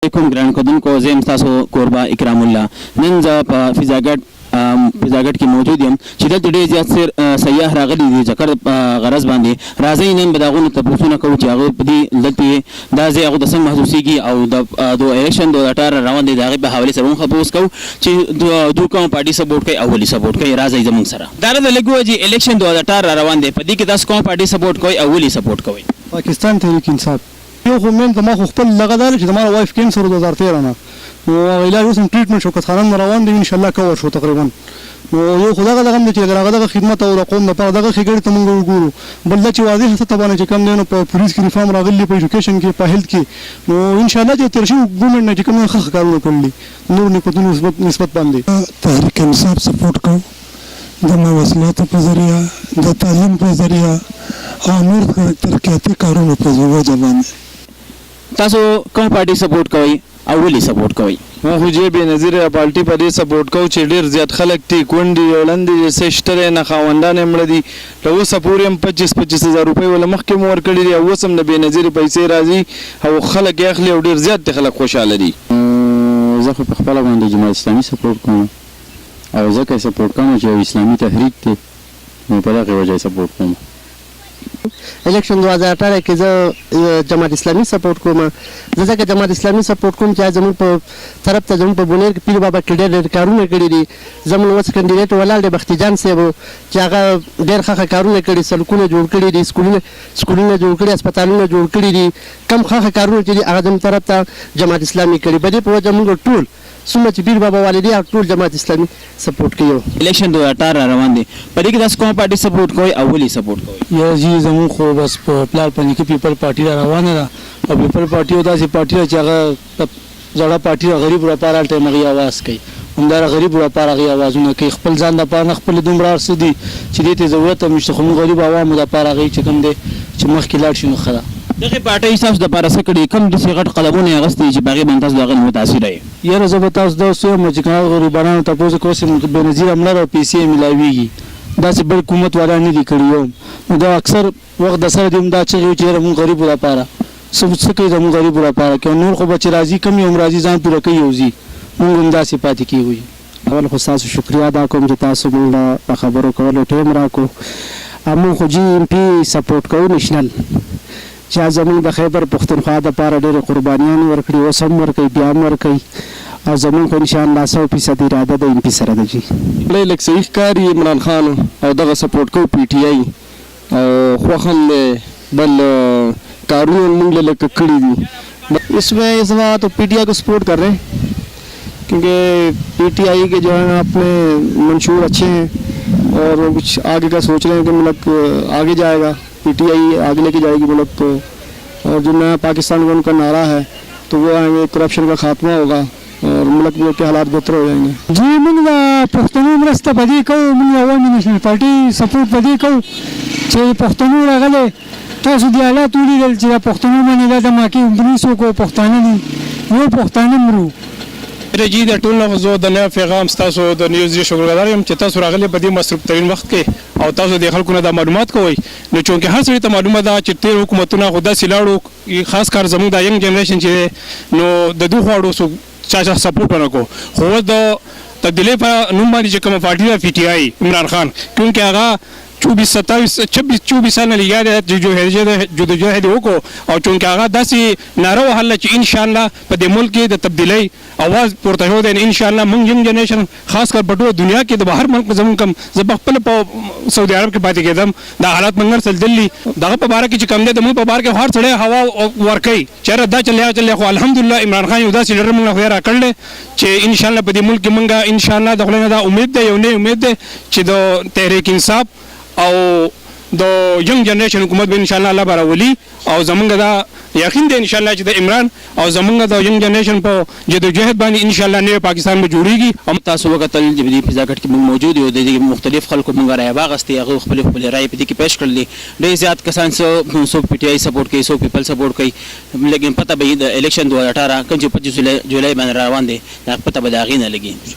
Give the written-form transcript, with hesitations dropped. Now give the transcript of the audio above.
علیکم ګران کدونکو زم تاسو کوربا اکرام الله نن ز په فضاګټ کې موجود یم چې دلته ډېر زیات سیاح راغلي دي ځکه غرض باندې راځي نن به د هغو نه تپوسونه کوو چې هغه په دې دلته دا ځای هغو ته څنګه محسوسېږي او د الیکشن 2018 روان دی د هغې په حوالې سره هم خبرې کوو چې دوی کومه پارټي سپورټ کوي او ولې سپورټ کوي راځئ زموږ سره دا راته لږ ووایه چې الیکشن 2018 روان دی په دې کې تاسو کومه پارټي سپورټ کوئ او ولې سپورټ کوئ پاکستان تحریک انصاف یو خو مین ته ما خو خپل لغه دا چې د ما وایف کینسر 2013 نه نو علاج اوس هم ټریټمنټ شوکت خانم روان دی انشاءالله کور شو تقریبا نو یو خو دغه هم دی چې دغه خدمت او د قوم لپاره دغه ښېګړې ته موږ وګورو بل دا چې واضح سطح باندې چې کوم دی نو په پولیس کې ریفارم راغلی په ایجوکیشن کې په هیلث کې نو انشاءالله چې تېر شوي ګورنمنټ نه چې کوم دی ښه کارونه کړلي نور نعمتونو نسبت باندې تحریک انصاف سپورټ کوو د مواصلاتو په ذریعه د تعلیم په ذریعه او نور ترقیاتي کارونو په وجه باندې تاسو کوم پارټي سپورټ کوئ او ولې سپورټ کوئ ما خو جې بېنظیره پارټي په دې سپورټ کوو چې ډېر زیات خلک دي کونډې وړاندې دي څه شته نه خاوندان یې مړه دي له اوسه پورې هم 25,000 روپۍ وله مخکې مو ورکړي دي او اوس هم د بېنظیرې پیسې راځي او خلک یې اخلي او ډېر زیات دي خلک خوشحاله دي زه خو په خپله باندې جماعت اسلامي سپورټ کوم او ځکه یې سپورټ کوم چې یو اسلامي تحریک دی نو په دغې وجه یې سپورټ کوم الیکشن 2018 کې زه جماعت اسلامي سپورټ کوم زه ځکه جماعت اسلامي سپورټ کوم چې زموږ په طرف ته زموږ په بونیر کې پیر بابا کې ډېر کارونه کړي دي زموږ اوس کینډیډیټ ولاړ دی بختي جان صاحب چې هغه ډېر ښه کارونه کړي سړکونه جوړ کړي دي سکولونه جوړ کړي هسپتالونه جوړ کړي دي کم ښه کارونه چې دي هغه زموږ طرف ته جماعت اسلامي کړي په دې په وجه موږ ټول څومره چې پیر بابا والي دي هغه ټول جماعت اسلامي سپورټ کوي الیکشن 2018 روان دی په دې کې تاسو کومه پارټي سپورټ کوئ او ولې سپورټ کوئ یا جی زموږ خو بس په پلار باندې کې پیپل پارټي را روانه ده او پیپل پارټي یو داسې پارټي ده چې هغه زړه پارټي غریب لپاره ټایم هغې اواز کوي همداره غریب لپاره هغې اوازونه کوي خپل ځان لپاره نه خپل دومره هر څه دي چې دې ته ضرورت هم نشته خو موږ غریب عوامو لپاره هغې چې کوم دی چې مخکې لاړ شي نو ښه ده دغې پارټۍ ستاسو دپاره څه کړي کوم داسې غټ قلمونه یې اخیستي چې په هغې باندې تاسو د هغه نه متاثره یې یاره زه به تاسو دا اوس وایم چې که هغه غریبانو تپوس وکړو چې بېنظیره مړه ده او پیسې یې میلاویږي داسې بل حکومت والا نه دي کړي یو نو دا اکثر وخت د سره دې هم دا چغې وي چې یاره مونږ غریبو لپاره څه کوي زموږ غریبو لپاره که نور خو به چې راځي کم یې هم راځي ځان پوره کوي او ځي مونږ هم داسې پاتې کېږو اول خو ستاسو شکریه ادا کوم چې تاسو موږ په خبرو کولو ټایم راکړو موږ خو جي ایم پي سپورټ کوو نیشنل چې زموږ د خیبر پښتونخوا دپاره ډېرې قربانیانې ورکړي اوس هم ورکوي بیا هم ورکوي او زموږ خو انشاءالله 100% اراده د ایم پي سره ده جي لږ صحیح ښکاري عمران خان او دغه سپورټ کوو پی ټي آی او خوښ هم دی بل کارونه موږ له لکه کړي دي इसमें इस बार तो पीटीआई को सपोर्ट कर रहे हैं क्योंकि पीटीआई के जो है अपने मंशूर अच्छे हैं और वो कुछ आगे का सोच रहे हैं कि मुल्क आगे जाएगा पीटीआई आगे लेके जाएगी मुल्क को और जो नया पाकिस्तान का उनका नारा है तो वो आएंगे करप्शन का खात्मा होगा और मुल्क के हालात बेहतर हो जाएंगे जी موږ د پښتنو مرسته په دې کوو موږ عوامي نیشنل پارټي سپورټ په دې کوو چې پښتنو راغلی تاسو دې حالات ولیدل چې د پښتنو باندې دا د ماکې بریس وکړو پښتانه دي یو پښتانه مرو جی د ټول نه زه د نوی پیغام ستاسو د نیوز شکرګزار یم چې تاسو راغلي په دې مصروف ترین وخت کې او تاسو د خلکو نه دا معلومات کوئ نو چونکې هر سړي ته معلومه ده چې تېر حکومتونه خو داسې لاړو خاص کار زموږ د ینګ جنریشن چې نو د دوی خواړو چا سپورټ ونه کړو خو اوس د تبدیلۍ په نوم باندې چې کومه پارټي ده پی ټي آی عمران خان کیونکې هغه 24 سال نه لګیا دی جدوجہد وکړو او چونکې هغه داسې ناره وهله چې انشاءالله په دې ملک کې د تبدیلۍ اواز پورته شوی دی انشاءالله موږ ینګ جنریشن خاص کر په ټوله دنیا کې د بهر ملک زموږ کم زه په خپله په سعودي عرب کې پاتې کېدم دا حالات موږ سره دلي دغه په باره کې چې کم دی د موږ په باره کې هر سړی هوا ورکوي چېرې دا چلیا خو الحمدلله عمران خان یو داسې لیډر موږ خدای راکړلی چې انشاءالله په دې ملک کې موږ انشاءالله د خدای نه دا امید دی یو نه امید دی چې د تحریک انصاف او د ینګ جنریشن حکومت به انشاءالله الله به راولي او زمونږ دا یقین دی انشاءالله چې د عمران او زمونږ د ینګ جنریشن په جدوجہد باندې انشاءالله نوی پاکستان به جوړیږي هم تاسو وکتل چې په دې فضاګټ کې موږ موجود یو د مختلف خلکو موږ رایې واخیستې هغوی خپلې رایې په دې کې پیش کړلې ډېر زیات کسان څوک پی ټي آی سپورټ کوي څوک پیپل سپورټ کوي لیکن پته به یې د الیکشن 2018 کوم چې 25 جولای باندې روان دی دا پته به د هغې نه لګي